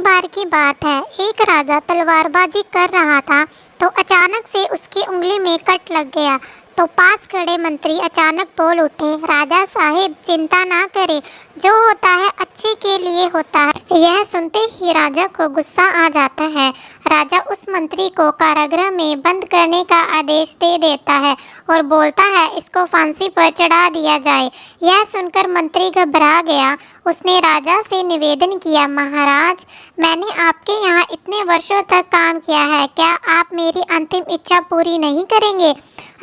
बार की बात है, एक राजा तलवारबाजी कर रहा था तो अचानक से उसकी उंगली में कट लग गया। तो पास खड़े मंत्री अचानक बोल उठे, राजा साहिब चिंता ना करें, जो होता है अच्छे के लिए होता है। यह सुनते ही राजा को गुस्सा आ जाता है। राजा उस मंत्री को कारागृह में बंद करने का आदेश दे देता है और बोलता है इसको फांसी पर चढ़ा दिया जाए। यह सुनकर मंत्री घबरा गया। उसने राजा से निवेदन किया, महाराज मैंने आपके यहाँ इतने वर्षों तक काम किया है, क्या आप मेरी अंतिम इच्छा पूरी नहीं करेंगे?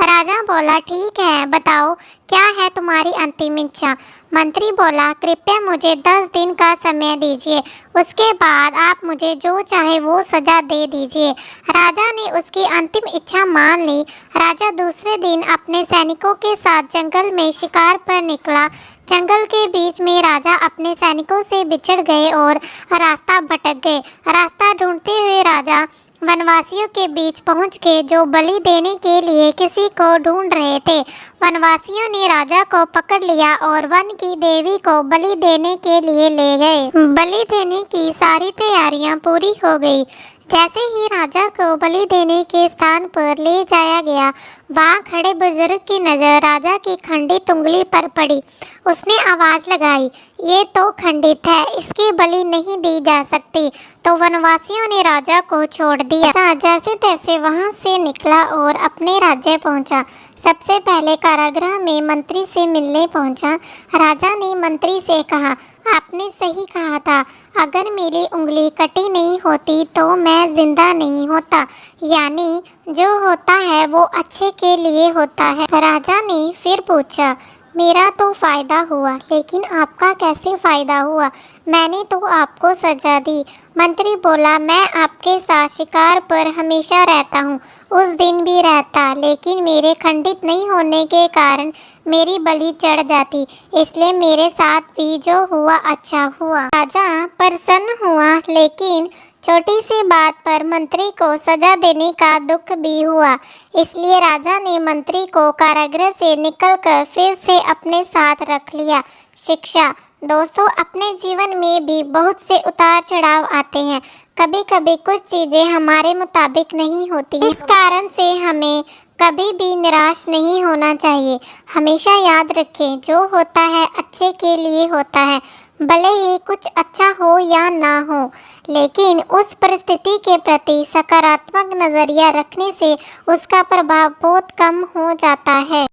राजा बोला, ठीक है, बताओ क्या है तुम्हारी अंतिम इच्छा? मंत्री बोला, कृपया मुझे 10 दिन का समय दीजिए, उसके बाद आप मुझे जो चाहे वो सजा दे दीजिए। राजा ने उसकी अंतिम इच्छा मान ली। राजा दूसरे दिन अपने सैनिकों के साथ जंगल में शिकार पर निकला। जंगल के बीच में राजा अपने सैनिकों से बिछड़ गए और रास्ता भटक गए। रास्ता ढूंढते हुए राजा वनवासियों के बीच पहुंच के जो बलि देने के लिए किसी को ढूंढ रहे थे। वनवासियों ने राजा को पकड़ लिया और वन की देवी को बलि देने के लिए ले गए। बलि देने की सारी तैयारियां पूरी हो गई। जैसे ही राजा को बलि देने के स्थान पर ले जाया गया, वहाँ खड़े बुजुर्ग की नज़र राजा की खंडित उंगली पर पड़ी। उसने आवाज़ लगाई, ये तो खंडित है, इसकी बलि नहीं दी जा सकती। तो वनवासियों ने राजा को छोड़ दिया। जैसे तैसे वहाँ से निकला और अपने राज्य पहुँचा। सबसे पहले कारागृह में मंत्री से मिलने पहुँचा। राजा ने मंत्री से कहा, आपने सही कहा था, अगर मेरी उंगली कटी नहीं होती तो मैं जिंदा नहीं होता। यानी जो होता है वो अच्छे के लिए होता है। राजा ने फिर पूछा, मेरा तो फ़ायदा हुआ, लेकिन आपका कैसे फ़ायदा हुआ? मैंने तो आपको सजा दी। मंत्री बोला, मैं आपके साथ शिकार पर हमेशा रहता हूँ, उस दिन भी रहता, लेकिन मेरे खंडित नहीं होने के कारण मेरी बलि चढ़ जाती, इसलिए मेरे साथ भी जो हुआ अच्छा हुआ। राजा प्रसन्न हुआ, लेकिन छोटी सी बात पर मंत्री को सजा देने का दुख भी हुआ। इसलिए राजा ने मंत्री को कारागृह से निकलकर फिर से अपने साथ रख लिया। शिक्षा दोस्तों, अपने जीवन में भी बहुत से उतार चढ़ाव आते हैं। कभी कभी कुछ चीज़ें हमारे मुताबिक नहीं होती। इस कारण से हमें कभी भी निराश नहीं होना चाहिए। हमेशा याद रखें, जो होता है अच्छे के लिए होता है। भले ही कुछ अच्छा हो या ना हो, लेकिन उस परिस्थिति के प्रति सकारात्मक नज़रिया रखने से उसका प्रभाव बहुत कम हो जाता है।